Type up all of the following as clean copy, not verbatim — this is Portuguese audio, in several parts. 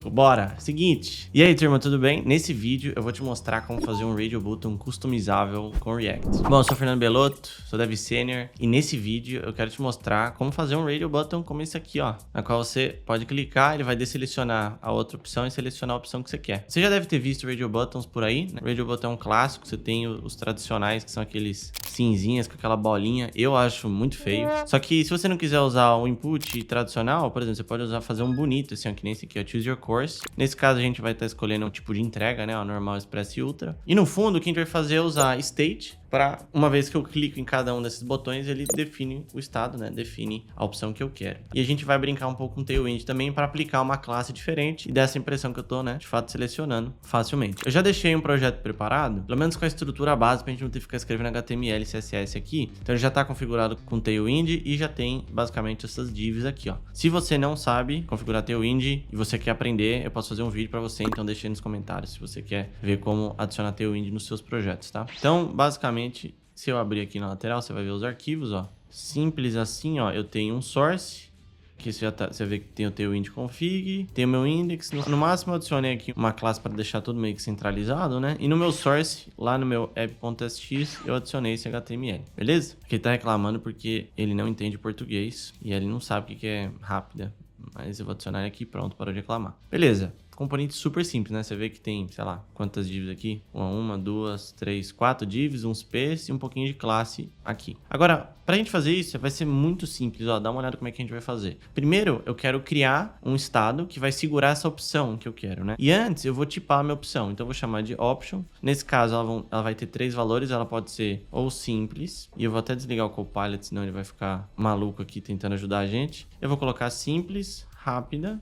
Bora! Seguinte. E aí, turma, tudo bem? Nesse vídeo eu vou te mostrar como fazer um Radio Button customizável com React. Bom, eu sou o Fernando Belotto, sou Dev Senior, e nesse vídeo eu quero te mostrar como fazer um Radio Button como esse aqui, ó, na qual você pode clicar, ele vai desselecionar a outra opção e selecionar a opção que você quer. Você já deve ter visto Radio Buttons por aí, né? Radio Button é um clássico, você tem os tradicionais, que são aqueles cinzinhas com aquela bolinha, eu acho muito feio. Só que se você não quiser usar o input tradicional, por exemplo, você pode fazer um bonito, assim, ó, que nem esse aqui, ó, Choose Your Course. Nesse caso, a gente vai estar escolhendo um tipo de entrega, né? O normal, express e ultra. E no fundo, o que a gente vai fazer é usar state para, uma vez que eu clico em cada um desses botões, ele define o estado, né? Define a opção que eu quero. E a gente vai brincar um pouco com Tailwind também para aplicar uma classe diferente e dessa impressão que eu tô, né? De fato, selecionando facilmente. Eu já deixei um projeto preparado, pelo menos com a estrutura base, pra gente não ter que ficar escrevendo HTML e CSS aqui. Então, ele já tá configurado com Tailwind e já tem, basicamente, essas divs aqui, ó. Se você não sabe configurar Tailwind e você quer aprender, eu posso fazer um vídeo para você, então deixa aí nos comentários se você quer ver como adicionar Tailwind nos seus projetos, tá? Então, basicamente, se eu abrir aqui na lateral, você vai ver os arquivos, ó. Simples assim, ó. Eu tenho um source, que você vê que tem o Tailwind config, tem o meu index. No máximo, eu adicionei aqui uma classe para deixar tudo meio que centralizado, né? E no meu source, lá no meu app.sx, eu adicionei esse HTML, beleza? Aqui ele tá reclamando porque ele não entende português e ele não sabe o que é rápida. Mas eu vou adicionar ele aqui, pronto, parou de reclamar. Beleza. Componente super simples, né? Você vê que tem, sei lá, quantas divs aqui? Uma, duas, três, quatro divs, uns P's e um pouquinho de classe aqui. Agora, pra gente fazer isso, vai ser muito simples, ó. Dá uma olhada como é que a gente vai fazer. Primeiro, eu quero criar um estado que vai segurar essa opção que eu quero, né? E antes, eu vou tipar a minha opção. Então, eu vou chamar de option. Nesse caso, ela vai ter 3 valores. Ela pode ser ou simples. E eu vou até desligar o Copilot, senão ele vai ficar maluco aqui tentando ajudar a gente. Eu vou colocar simples, rápida,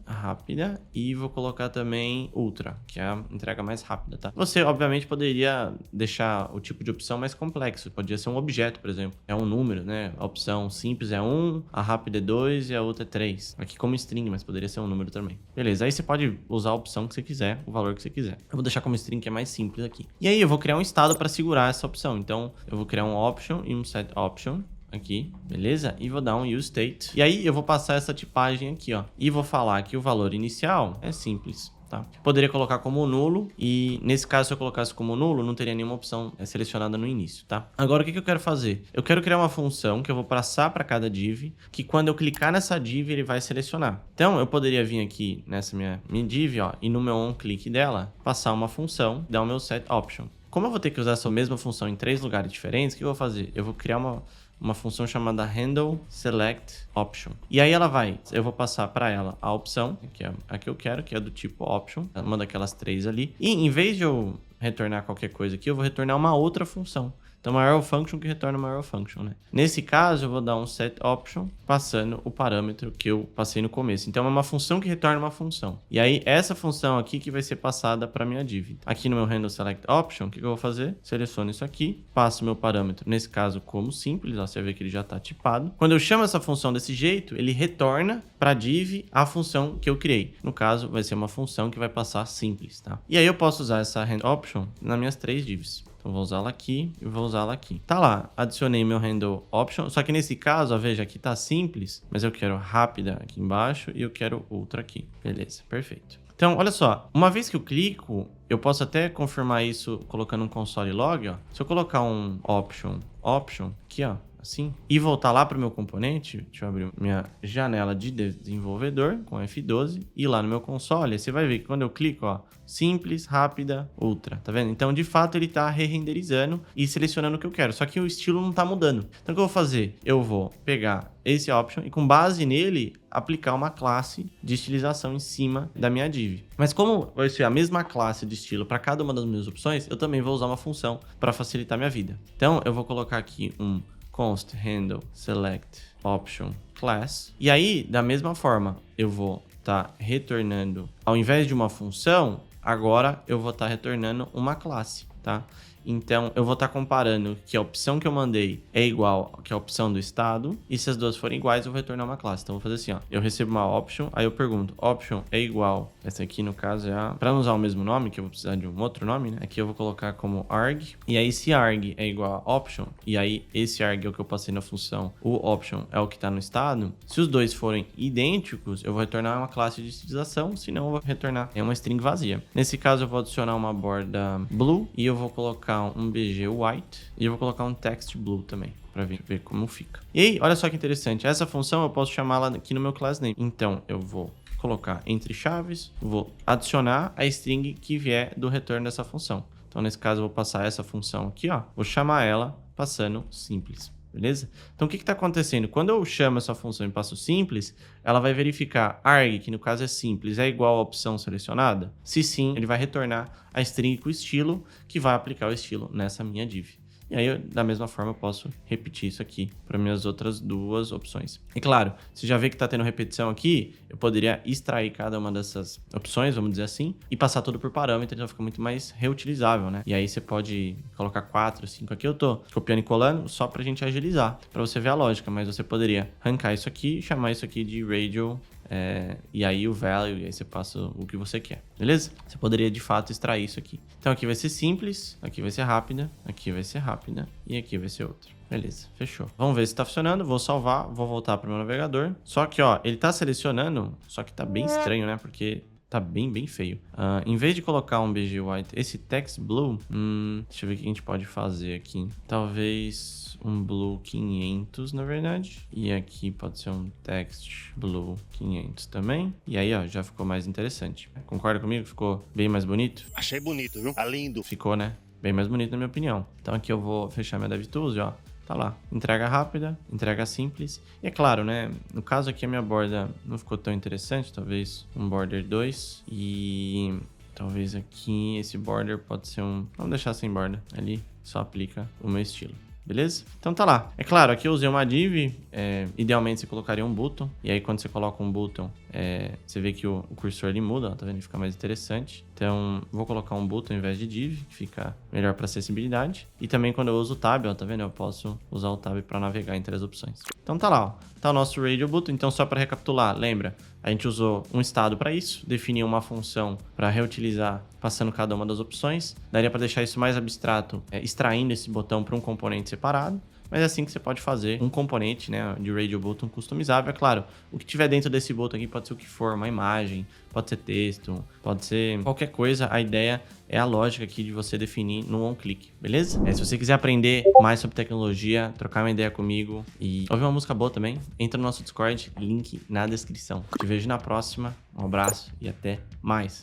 e vou colocar também ultra, que é a entrega mais rápida, tá? Você, obviamente, poderia deixar o tipo de opção mais complexo, podia ser um objeto, por exemplo, é um número, né? A opção simples é 1, a rápida é 2 e a outra é 3. Aqui como string, mas poderia ser um número também. Beleza, aí você pode usar a opção que você quiser, o valor que você quiser. Eu vou deixar como string, que é mais simples aqui. E aí eu vou criar um estado para segurar essa opção, então eu vou criar um option e um set option aqui, beleza? E vou dar um useState. E aí eu vou passar essa tipagem aqui, ó. E vou falar que o valor inicial é simples, tá? Poderia colocar como nulo e nesse caso se eu colocasse como nulo não teria nenhuma opção selecionada no início, tá? Agora o que eu quero fazer? Eu quero criar uma função que eu vou passar para cada div, que quando eu clicar nessa div ele vai selecionar. Então eu poderia vir aqui nessa minha div, ó, e no meu onClick dela passar uma função, dar o meu set option. Como eu vou ter que usar essa mesma função em 3 lugares diferentes, o que eu vou fazer? Eu vou criar uma função chamada handle select option. E aí eu vou passar para ela a opção, que é a que eu quero, que é do tipo option, uma daquelas 3 ali. E em vez de eu retornar qualquer coisa aqui, eu vou retornar uma outra função. Então, uma arrow function que retorna uma arrow function, né? Nesse caso, eu vou dar um set option passando o parâmetro que eu passei no começo. Então, é uma função que retorna uma função. E aí, essa função aqui que vai ser passada para minha div. Aqui no meu handle select option, o que eu vou fazer? Seleciono isso aqui, passo o meu parâmetro, nesse caso, como simples. Ó, você vê que ele já está tipado. Quando eu chamo essa função desse jeito, ele retorna para a div a função que eu criei. No caso, vai ser uma função que vai passar simples, tá? E aí, eu posso usar essa handle option nas minhas 3 divs. Então, vou usá-la aqui e vou usá-la aqui. Tá lá, adicionei meu handle option. Só que nesse caso, ó, veja, aqui tá simples, mas eu quero rápida aqui embaixo e eu quero ultra aqui. Beleza, perfeito. Então, olha só, uma vez que eu clico, eu posso até confirmar isso colocando um console log, ó. Se eu colocar um option aqui, ó, assim, e voltar lá para o meu componente, deixa eu abrir minha janela de desenvolvedor com F12 e lá no meu console, você vai ver que quando eu clico, ó, simples, rápida, ultra, tá vendo? Então, de fato, ele tá re-renderizando e selecionando o que eu quero, só que o estilo não tá mudando. Então, o que eu vou fazer? Eu vou pegar esse option e com base nele, aplicar uma classe de estilização em cima da minha div. Mas como vai ser a mesma classe de estilo para cada uma das minhas opções, eu também vou usar uma função para facilitar minha vida. Então, eu vou colocar aqui um const handle select option class. E aí, da mesma forma, eu vou estar retornando, ao invés de uma função, agora eu vou estar retornando uma classe, tá? Então, eu vou estar comparando que a opção que eu mandei é igual que a opção do estado. E se as duas forem iguais, eu vou retornar uma classe. Então, eu vou fazer assim, ó. Eu recebo uma option, aí eu pergunto, option é igual. Essa aqui, no caso, é a... Para não usar o mesmo nome, que eu vou precisar de um outro nome, né? Aqui eu vou colocar como arg. E aí, se arg é igual a option, e aí esse arg é o que eu passei na função, o option é o que está no estado. Se os dois forem idênticos, eu vou retornar uma classe de estilização, senão eu vou retornar uma string vazia. Nesse caso, eu vou adicionar uma borda blue e eu vou colocar um bg white e eu vou colocar um text blue também, para ver como fica. E aí, olha só que interessante, essa função eu posso chamá-la aqui no meu class name. Então, eu vou colocar entre chaves, vou adicionar a string que vier do retorno dessa função. Então, nesse caso, eu vou passar essa função aqui, ó, vou chamar ela passando simples. Beleza? Então, o que está acontecendo? Quando eu chamo essa função e passo simples, ela vai verificar arg, que no caso é simples, é igual à opção selecionada? Se sim, ele vai retornar a string com o estilo, que vai aplicar o estilo nessa minha div. E aí, da mesma forma, eu posso repetir isso aqui para minhas outras duas opções. E claro, você já vê que está tendo repetição aqui, eu poderia extrair cada uma dessas opções, vamos dizer assim, e passar tudo por parâmetro, então fica muito mais reutilizável, né? E aí você pode colocar 4, 5 aqui, eu tô copiando e colando só para a gente agilizar, para você ver a lógica, mas você poderia arrancar isso aqui e chamar isso aqui de radio. E aí o value, e aí você passa o que você quer, beleza? Você poderia de fato extrair isso aqui. Então aqui vai ser simples, aqui vai ser rápida, aqui vai ser rápida e aqui vai ser outra. Beleza, fechou. Vamos ver se tá funcionando, vou salvar, vou voltar pro meu navegador. Só que ó, ele tá selecionando, só que tá bem estranho, né? Porque tá bem feio. Em vez de colocar um BG White, esse text blue, deixa eu ver o que a gente pode fazer aqui. Talvez um blue 500, na verdade. E aqui pode ser um text blue 500 também. E aí, ó, já ficou mais interessante. Concorda comigo? Ficou bem mais bonito? Achei bonito, viu? Tá lindo. Ficou, né? Bem mais bonito, na minha opinião. Então aqui eu vou fechar minha DevTools, ó. Tá lá, entrega rápida, entrega simples. E é claro, né, no caso aqui a minha borda não ficou tão interessante, talvez um border 2. E talvez aqui esse border pode ser um... Vamos deixar sem borda, ali só aplica o meu estilo. Beleza? Então tá lá. É claro, aqui eu usei uma div, idealmente você colocaria um button, e aí quando você coloca um button, você vê que o cursor ele muda, ó, tá vendo? Fica mais interessante. Então, vou colocar um button ao invés de div, que fica melhor para acessibilidade. E também quando eu uso o tab, ó, tá vendo? Eu posso usar o tab para navegar entre as opções. Então tá lá, ó. Tá o nosso radio button. Então, só para recapitular, lembra? A gente usou um estado para isso, definiu uma função para reutilizar passando cada uma das opções. Daria para deixar isso mais abstrato, extraindo esse botão para um componente separado. Mas é assim que você pode fazer um componente, né, de radio button customizável. É claro, o que tiver dentro desse botão aqui pode ser o que for, uma imagem, pode ser texto, pode ser qualquer coisa. A ideia é a lógica aqui de você definir no one-click, beleza? Se você quiser aprender mais sobre tecnologia, trocar uma ideia comigo e ouvir uma música boa também, entra no nosso Discord, link na descrição. Te vejo na próxima, um abraço e até mais.